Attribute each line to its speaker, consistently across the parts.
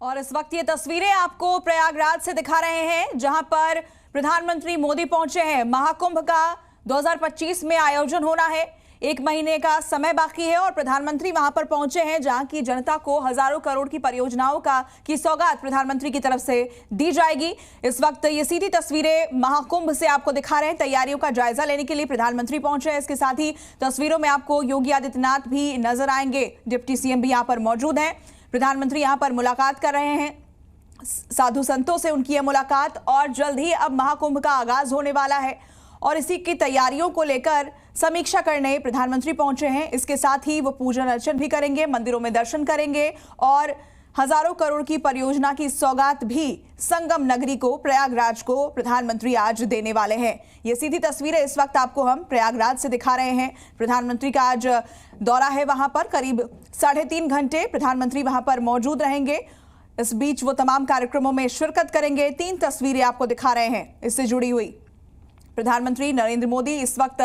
Speaker 1: और इस वक्त ये तस्वीरें आपको प्रयागराज से दिखा रहे हैं, जहां पर प्रधानमंत्री मोदी पहुंचे हैं। महाकुंभ का 2025 में आयोजन होना है, 1 महीने का समय बाकी है और प्रधानमंत्री वहां पर पहुंचे हैं, जहां की जनता को हजारों करोड़ की परियोजनाओं की सौगात प्रधानमंत्री की तरफ से दी जाएगी। इस वक्त ये सीधी तस्वीरें महाकुंभ से आपको दिखा रहे हैं। तैयारियों का जायजा लेने के लिए प्रधानमंत्री पहुंचे हैं। इसके साथ ही तस्वीरों में आपको योगी आदित्यनाथ भी नजर आएंगे, डिप्टी सीएम भी यहाँ पर मौजूद हैं। प्रधानमंत्री यहाँ पर मुलाकात कर रहे हैं साधु संतों से, उनकी यह मुलाकात, और जल्द ही अब महाकुंभ का आगाज होने वाला है और इसी की तैयारियों को लेकर समीक्षा करने प्रधानमंत्री पहुंचे हैं। इसके साथ ही वो पूजन अर्चन भी करेंगे, मंदिरों में दर्शन करेंगे और हजारों करोड़ की परियोजना की सौगात भी संगम नगरी को, प्रयागराज को प्रधानमंत्री आज देने वाले हैं। ये सीधी तस्वीरें इस वक्त आपको हम प्रयागराज से दिखा रहे हैं। प्रधानमंत्री का आज दौरा है, वहां पर करीब 3.5 घंटे प्रधानमंत्री वहां पर मौजूद रहेंगे। इस बीच वो तमाम कार्यक्रमों में शिरकत करेंगे। 3 तस्वीरें आपको दिखा रहे हैं इससे जुड़ी हुई। प्रधानमंत्री नरेंद्र मोदी इस वक्त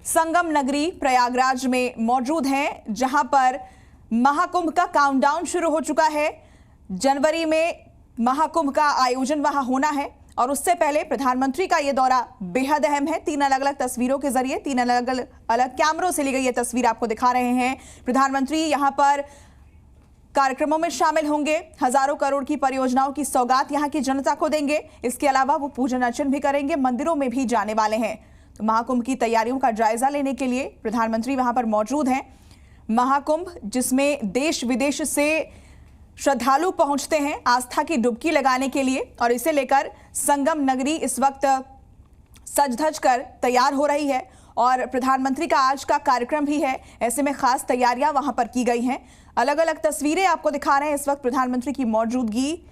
Speaker 1: संगम नगरी प्रयागराज में मौजूद हैं, जहां पर महाकुंभ का काउंटडाउन शुरू हो चुका है। जनवरी में महाकुंभ का आयोजन वहां होना है और उससे पहले प्रधानमंत्री का यह दौरा बेहद अहम है। 3 अलग अलग तस्वीरों के जरिए, 3 अलग अलग कैमरों से ली गई यह तस्वीर आपको दिखा रहे हैं। प्रधानमंत्री यहां पर कार्यक्रमों में शामिल होंगे, हजारों करोड़ की परियोजनाओं की सौगात यहां की जनता को देंगे। इसके अलावा वो पूजन अर्चन भी करेंगे, मंदिरों में भी जाने वाले हैं। तो महाकुंभ की तैयारियों का जायजा लेने के लिए प्रधानमंत्री वहां पर मौजूद हैं। महाकुंभ जिसमें देश विदेश से श्रद्धालु पहुंचते हैं आस्था की डुबकी लगाने के लिए, और इसे लेकर संगम नगरी इस वक्त सज धज कर तैयार हो रही है और प्रधानमंत्री का आज का कार्यक्रम भी है। ऐसे में खास तैयारियां वहां पर की गई हैं। अलग अलग तस्वीरें आपको दिखा रहे हैं। इस वक्त प्रधानमंत्री की मौजूदगी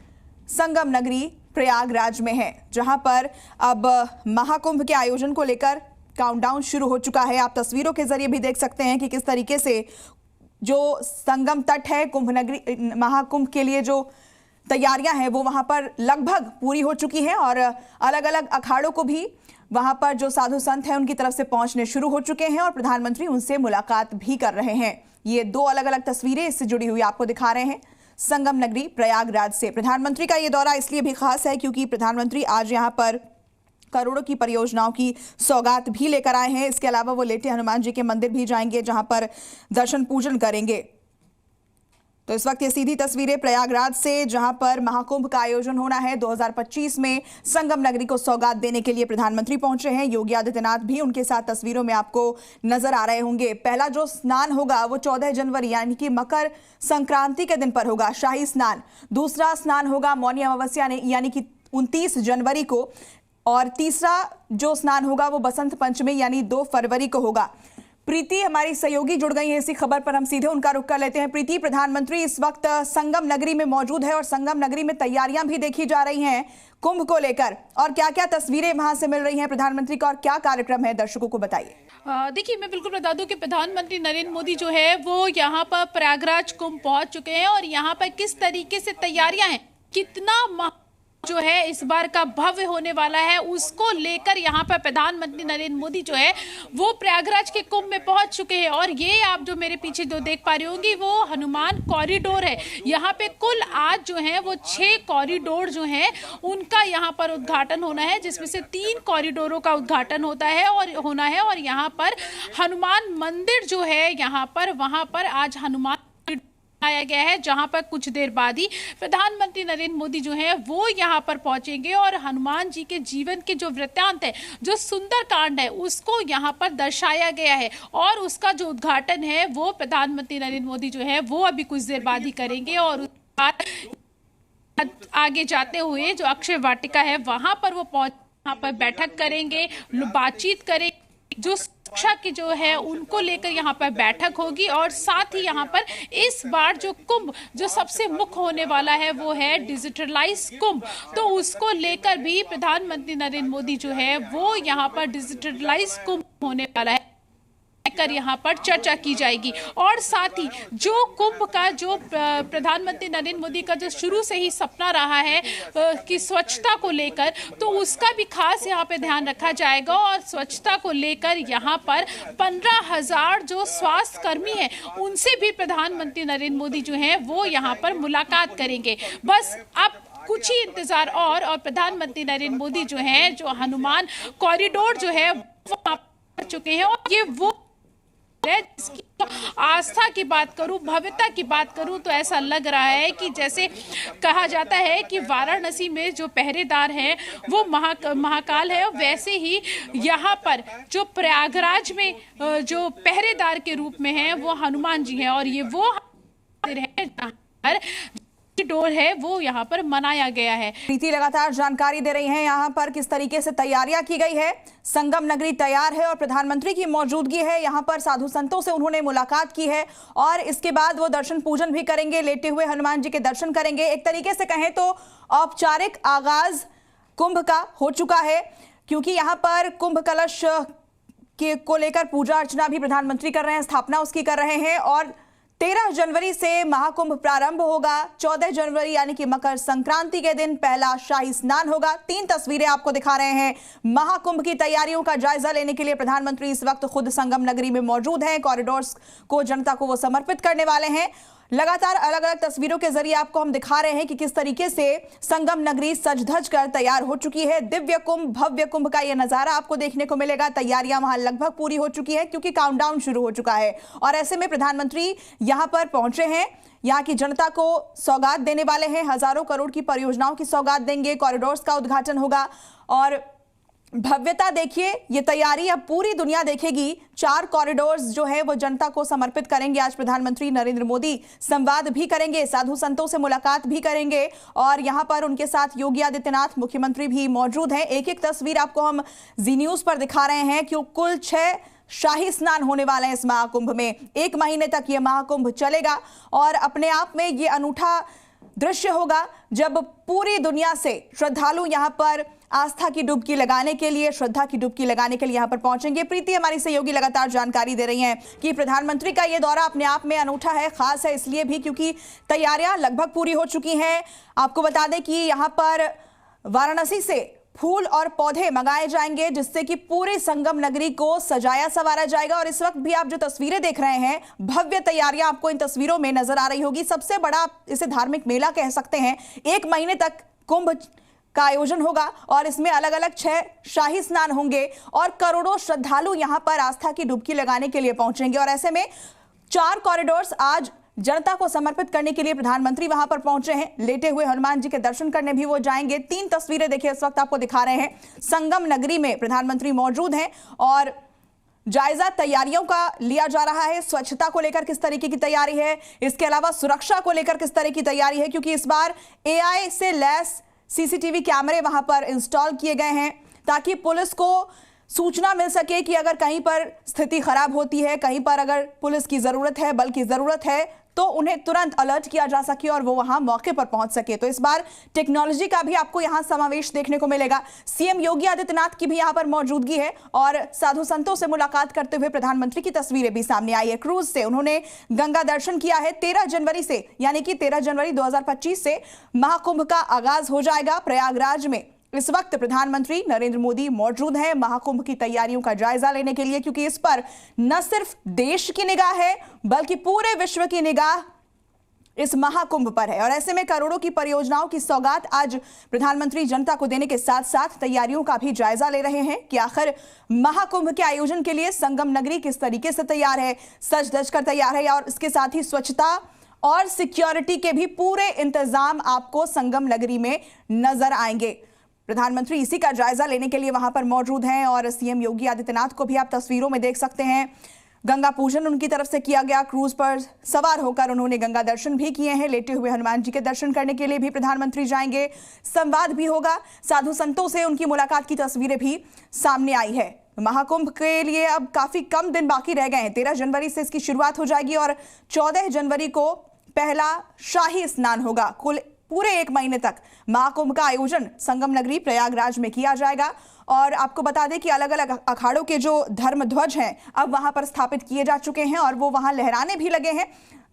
Speaker 1: संगम नगरी प्रयागराज में है, जहां पर अब महाकुंभ के आयोजन को लेकर काउंटडाउन शुरू हो चुका है। आप तस्वीरों के जरिए भी देख सकते हैं कि किस तरीके से जो संगम तट है, कुंभ नगरी महाकुंभ के लिए जो तैयारियां हैं वो वहां पर लगभग पूरी हो चुकी हैं और अलग अलग अखाड़ों को भी वहां पर जो साधु संत हैं उनकी तरफ से पहुंचने शुरू हो चुके हैं और प्रधानमंत्री उनसे मुलाकात भी कर रहे हैं। ये 2 अलग अलग तस्वीरें इससे जुड़ी हुई आपको दिखा रहे हैं संगम नगरी प्रयागराज से। प्रधानमंत्री का ये दौरा इसलिए भी खास है क्योंकि प्रधानमंत्री आज यहाँ पर करोड़ों की परियोजनाओं की सौगात भी लेकर आए हैं। इसके अलावा वो लेटे हनुमान जी के मंदिर भी जाएंगे, जहां पर दर्शन पूजन करेंगे। तो इस वक्त ये सीधी तस्वीरें प्रयागराज से, जहां पर महाकुंभ का आयोजन होना है 2025 में। संगम नगरी को सौगात देने के लिए प्रधानमंत्री पहुंचे हैं। योगी आदित्यनाथ भी उनके साथ तस्वीरों में आपको नजर आ रहे होंगे। पहला जो स्नान होगा वो 14 जनवरी यानी कि मकर संक्रांति के दिन पर होगा, शाही स्नान। दूसरा स्नान होगा मौनी अमावस्या यानी कि 29 जनवरी को, और तीसरा जो स्नान होगा वो बसंत पंचमी यानी 2 फरवरी को होगा। प्रीति हमारी सहयोगी जुड़ गई है इसी खबर पर, हम सीधे उनका रुख कर लेते हैं। प्रीति, प्रधानमंत्री इस वक्त संगम नगरी में मौजूद है और संगम नगरी में तैयारियां भी देखी जा रही हैं कुंभ को लेकर, और क्या क्या तस्वीरें वहां से मिल रही हैं प्रधानमंत्री का और क्या कार्यक्रम है, दर्शकों को बताइए।
Speaker 2: देखिए, मैं बिल्कुल बता दूं कि प्रधानमंत्री नरेंद्र मोदी जो है वो यहाँ पर प्रयागराज कुंभ पहुंच चुके हैं और यहाँ पर किस तरीके से तैयारियां हैं, कितना जो है इस बार का भव्य होने वाला है, उसको लेकर यहाँ पर प्रधानमंत्री नरेंद्र मोदी जो है वो प्रयागराज के कुंभ में पहुंच चुके हैं। और ये आप जो मेरे पीछे जो देख पा रही होंगी वो हनुमान कॉरिडोर है। यहाँ पे कुल आज जो है वो 6 कॉरिडोर जो है उनका यहाँ पर उद्घाटन होना है, जिसमें से 3 कॉरिडोरों का उद्घाटन होना है और यहाँ पर हनुमान मंदिर जो है यहाँ पर, वहां पर आज हनुमान आया गया है, जहां पर कुछ देर बाद ही प्रधानमंत्री नरेंद्र मोदी जो है वो यहां पर पहुंचेंगे और हनुमान जी के जीवन के जो वृत्तांत है, जो सुंदर कांड है, उसको यहां पर दर्शाया गया है और उसका जो उद्घाटन है वो प्रधानमंत्री नरेंद्र मोदी जो है वो अभी कुछ देर बाद ही करेंगे। और आगे जाते हुए जो अक्षय वाटिका है वहां पर वो वहां पर बैठक करेंगे, बातचीत करेंगे, जो शिक्षा की जो है उनको लेकर यहाँ पर बैठक होगी। और साथ ही यहाँ पर इस बार जो कुंभ जो सबसे मुख्य होने वाला है वो है डिजिटलाइज कुंभ, तो उसको लेकर भी प्रधानमंत्री नरेंद्र मोदी जो है वो यहाँ पर डिजिटलाइज कुंभ होने वाला है लेकर यहाँ पर चर्चा की जाएगी। और साथ ही जो कुंभ का जो प्रधानमंत्री नरेंद्र मोदी का जो शुरू से ही सपना रहा है कि स्वच्छता को लेकर, तो उसका भी खास यहाँ पे ध्यान रखा जाएगा। और स्वच्छता को लेकर यहाँ पर 15,000 जो स्वास्थ्य कर्मी हैं उनसे भी प्रधानमंत्री नरेंद्र मोदी जो हैं वो यहाँ पर मुलाकात करेंगे। बस अब कुछ ही इंतजार और प्रधानमंत्री नरेंद्र मोदी जो हैं जो हनुमान कॉरिडोर जो है वो कर चुके हैं। और ये वो जिसकी आस्था की बात करूं, भव्यता की बात करूं, तो ऐसा लग रहा है कि जैसे कहा जाता है कि वाराणसी में जो पहरेदार हैं वो महाकाल है, वैसे ही यहाँ पर जो प्रयागराज में जो पहरेदार के रूप में हैं वो हनुमान जी हैं। और ये वो डोर है वो यहाँ पर मनाया गया है।
Speaker 1: प्रीति लगातार जानकारी दे रही हैं यहाँ पर किस तरीके से तैयारियां की गई है। संगम नगरी तैयार है और प्रधानमंत्री की मौजूदगी है यहाँ पर। साधु संतों से उन्होंने मुलाकात की है और इसके बाद वो दर्शन पूजन भी करेंगे, लेटे हुए हनुमान जी के दर्शन करेंगे। एक तरीके से कहें तो औपचारिक आगाज कुंभ का हो चुका है, क्योंकि यहाँ पर कुंभ कलश को लेकर पूजा अर्चना भी प्रधानमंत्री कर रहे हैं, स्थापना उसकी कर रहे हैं। और 13 जनवरी से महाकुंभ प्रारंभ होगा। 14 जनवरी यानी कि मकर संक्रांति के दिन पहला शाही स्नान होगा। 3 तस्वीरें आपको दिखा रहे हैं। महाकुंभ की तैयारियों का जायजा लेने के लिए प्रधानमंत्री इस वक्त खुद संगम नगरी में मौजूद हैं। कॉरिडोर्स को जनता को वो समर्पित करने वाले हैं। लगातार अलग अलग तस्वीरों के जरिए आपको हम दिखा रहे हैं कि किस तरीके से संगम नगरी सज धज कर तैयार हो चुकी है। दिव्य कुंभ, भव्य कुंभ का यह नजारा आपको देखने को मिलेगा। तैयारियां वहां लगभग पूरी हो चुकी है क्योंकि काउंटडाउन शुरू हो चुका है। और ऐसे में प्रधानमंत्री यहां पर पहुंचे हैं, यहाँ की जनता को सौगात देने वाले हैं। हजारों करोड़ की परियोजनाओं की सौगात देंगे। कॉरिडोर्स का उद्घाटन होगा और भव्यता देखिए, ये तैयारी अब पूरी दुनिया देखेगी। 4 कॉरिडोर्स जो है वो जनता को समर्पित करेंगे। आज प्रधानमंत्री नरेंद्र मोदी संवाद भी करेंगे, साधु संतों से मुलाकात भी करेंगे और यहाँ पर उनके साथ योगी आदित्यनाथ मुख्यमंत्री भी मौजूद हैं। एक एक तस्वीर आपको हम जी न्यूज पर दिखा रहे हैं कि कुल 6 शाही स्नान होने वाले हैं इस महाकुंभ में। 1 महीने तक ये महाकुंभ चलेगा और अपने आप में ये अनूठा दृश्य होगा जब पूरी दुनिया से श्रद्धालु यहाँ पर आस्था की डुबकी लगाने के लिए, श्रद्धा की डुबकी लगाने के लिए यहाँ पर पहुंचेंगे। प्रीति हमारी सहयोगी लगातार जानकारी दे रही हैं कि प्रधानमंत्री का ये दौरा अपने आप में अनूठा है, खास है इसलिए भी क्योंकि तैयारियां लगभग पूरी हो चुकी हैं। आपको बता दें कि यहाँ पर वाराणसी से फूल और पौधे मंगाए जाएंगे जिससे कि पूरे संगम नगरी को सजाया संवारा जाएगा। और इस वक्त भी आप जो तस्वीरें देख रहे हैं, भव्य तैयारियां आपको इन तस्वीरों में नजर आ रही होगी। सबसे बड़ा इसे धार्मिक मेला कह सकते हैं। 1 महीने तक कुंभ का आयोजन होगा और इसमें अलग अलग 6 शाही स्नान होंगे और करोड़ों श्रद्धालु यहां पर आस्था की डुबकी लगाने के लिए पहुंचेंगे। और ऐसे में 4 कॉरिडोर्स आज जनता को समर्पित करने के लिए प्रधानमंत्री वहां पर पहुंचे हैं। लेटे हुए हनुमान जी के दर्शन करने भी वो जाएंगे। 3 तस्वीरें देखिए इस वक्त आपको दिखा रहे हैं। संगम नगरी में प्रधानमंत्री मौजूद हैं और जायजा तैयारियों का लिया जा रहा है। स्वच्छता को लेकर किस तरीके की तैयारी है, इसके अलावा सुरक्षा को लेकर किस तरह की तैयारी है, क्योंकि इस बार AI से लैस CCTV कैमरे वहां पर इंस्टॉल किए गए हैं ताकि पुलिस को सूचना मिल सके कि अगर कहीं पर स्थिति खराब होती है, कहीं पर अगर पुलिस की जरूरत है, बल की जरूरत है, तो उन्हें तुरंत अलर्ट किया जा सके और वो वहां मौके पर पहुंच सके। तो इस बार टेक्नोलॉजी का भी आपको यहां समावेश देखने को मिलेगा। CM योगी आदित्यनाथ की भी यहां पर मौजूदगी है और साधु संतों से मुलाकात करते हुए प्रधानमंत्री की तस्वीरें भी सामने आई है। क्रूज से उन्होंने गंगा दर्शन किया है। 13 जनवरी से यानी कि 13 जनवरी 2025 से महाकुंभ का आगाज हो जाएगा। प्रयागराज में इस वक्त प्रधानमंत्री नरेंद्र मोदी मौजूद हैं महाकुंभ की तैयारियों का जायजा लेने के लिए, क्योंकि इस पर न सिर्फ देश की निगाह है बल्कि पूरे विश्व की निगाह इस महाकुंभ पर है। और ऐसे में करोड़ों की परियोजनाओं की सौगात आज प्रधानमंत्री जनता को देने के साथ साथ तैयारियों का भी जायजा ले रहे हैं कि आखिर महाकुंभ के आयोजन के लिए संगम नगरी किस तरीके से तैयार है, सज धज कर तैयार है। और इसके साथ ही स्वच्छता और सिक्योरिटी के भी पूरे इंतजाम आपको संगम नगरी में नजर आएंगे। प्रधानमंत्री इसी का जायजा लेने के लिए वहां पर मौजूद हैं और CM योगी आदित्यनाथ को भी आप तस्वीरों में देख सकते हैं। गंगा पूजन उनकी तरफ से किया गया। क्रूज पर सवार होकर उन्होंने गंगा दर्शन भी किए हैं। लेटे हुए हनुमान जी के दर्शन करने के लिए भी प्रधानमंत्री जाएंगे। संवाद भी होगा, साधु संतों से उनकी मुलाकात की तस्वीरें भी सामने आई है। महाकुंभ के लिए अब काफी कम दिन बाकी रह गए हैं। 13 जनवरी से इसकी शुरुआत हो जाएगी और 14 जनवरी को पहला शाही स्नान होगा। कुल पूरे 1 महीने तक महाकुंभ का आयोजन संगम नगरी प्रयागराज में किया जाएगा। और आपको बता दें कि अलग अलग अखाड़ों के जो धर्म ध्वज हैं अब वहां पर स्थापित किए जा चुके हैं और वो वहां लहराने भी लगे हैं।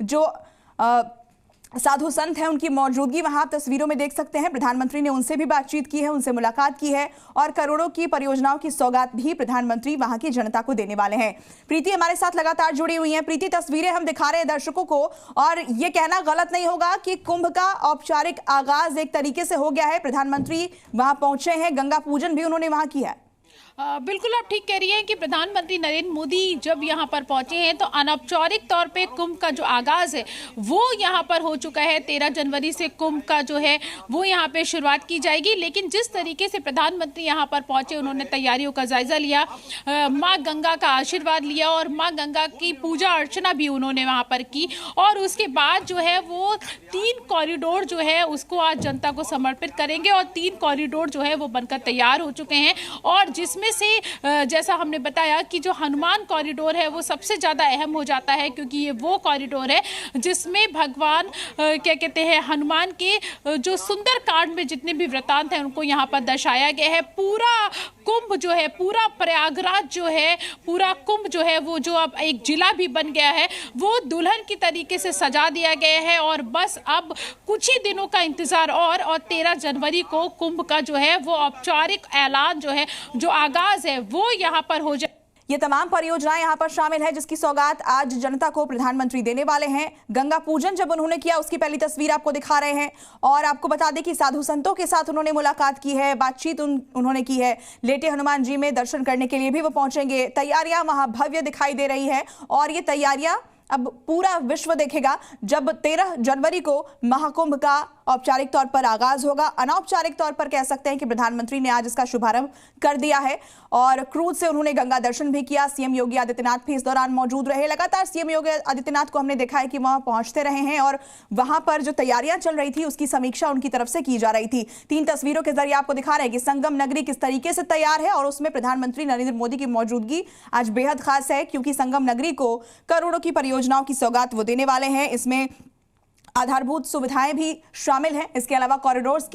Speaker 1: जो साधु संत हैं उनकी मौजूदगी वहां आप तस्वीरों में देख सकते हैं। प्रधानमंत्री ने उनसे भी बातचीत की है, उनसे मुलाकात की है और करोड़ों की परियोजनाओं की सौगात भी प्रधानमंत्री वहां की जनता को देने वाले हैं। प्रीति हमारे साथ लगातार जुड़ी हुई हैं। प्रीति, तस्वीरें हम दिखा रहे हैं दर्शकों को और ये कहना गलत नहीं होगा कि कुंभ का औपचारिक आगाज एक तरीके से हो गया है। प्रधानमंत्री वहां पहुंचे हैं, गंगा पूजन भी उन्होंने वहां किया है।
Speaker 2: बिल्कुल आप ठीक कह रही हैं कि प्रधानमंत्री नरेंद्र मोदी जब यहाँ पर पहुंचे हैं तो अनौपचारिक तौर पे कुंभ का जो आगाज है वो यहाँ पर हो चुका है। 13 जनवरी से कुंभ का जो है वो यहाँ पे शुरुआत की जाएगी। लेकिन जिस तरीके से प्रधानमंत्री यहाँ पर पहुंचे, उन्होंने तैयारियों का जायजा लिया, माँ गंगा का आशीर्वाद लिया और माँ गंगा की पूजा अर्चना भी उन्होंने वहाँ पर की। और उसके बाद जो है वो 3 कॉरिडोर जो है उसको आज जनता को समर्पित करेंगे और 3 कॉरिडोर जो है वो बनकर तैयार हो चुके हैं। और जिसमें से जैसा हमने बताया कि जो हनुमान कॉरिडोर है वो सबसे ज्यादा अहम हो जाता है, क्योंकि ये वो कॉरिडोर है जिसमें भगवान क्या कहते हैं हनुमान के जो सुंदर कांड में जितने भी वृतांत हैं उनको यहाँ पर दर्शाया गया है। पूरा कुंभ जो है, पूरा प्रयागराज जो है, पूरा कुंभ जो है वो जो अब एक जिला भी बन गया है वो दुल्हन की तरीके से सजा दिया गया है। और बस अब कुछ ही दिनों का इंतजार और 13 जनवरी को कुंभ का जो है वो औपचारिक ऐलान जो है, जो आगाज है वो यहाँ पर हो जाए।
Speaker 1: ये तमाम परियोजनाएं यहाँ पर शामिल है जिसकी सौगात आज जनता को प्रधानमंत्री देने वाले हैं। गंगा पूजन जब उन्होंने किया उसकी पहली तस्वीर आपको दिखा रहे हैं और आपको बता दें कि साधु संतों के साथ उन्होंने मुलाकात की है, बातचीत उन्होंने की है। लेटे हनुमान जी में दर्शन करने के लिए भी वो पहुंचेंगे। तैयारियां वहां भव्य दिखाई दे रही है और ये तैयारियां अब पूरा विश्व देखेगा जब 13 जनवरी को महाकुंभ का औपचारिक तौर पर आगाज होगा। अनौपचारिक तौर पर कह सकते हैं कि प्रधानमंत्री ने आज इसका शुभारंभ कर दिया है और क्रूज से उन्होंने गंगा दर्शन भी किया। सीएम योगी आदित्यनाथ भी इस दौरान मौजूद रहे। लगातार सीएम योगी आदित्यनाथ को हमने देखा है कि वहां पहुंचते रहे हैं और वहां पर जो तैयारियां चल रही थी उसकी समीक्षा उनकी तरफ से की जा रही थी। 3 तस्वीरों के जरिए आपको दिखा रहे हैं कि संगम नगरी किस तरीके से तैयार है और उसमें प्रधानमंत्री नरेंद्र मोदी की मौजूदगी आज बेहद खास है, क्योंकि संगम नगरी को करोड़ों की परियोजनाओं की सौगात वो देने वाले हैं। इसमें आधारभूत सुविधाएं भी शामिल हैं। इसके अलावा कॉरिडोर्स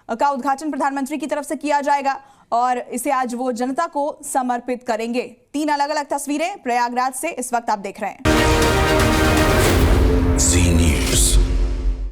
Speaker 1: का उद्घाटन प्रधानमंत्री की तरफ से किया जाएगा और इसे आज वो जनता को समर्पित करेंगे। 3 अलग अलग तस्वीरें प्रयागराज से इस वक्त आप देख रहे हैं।
Speaker 3: जी न्यूज़।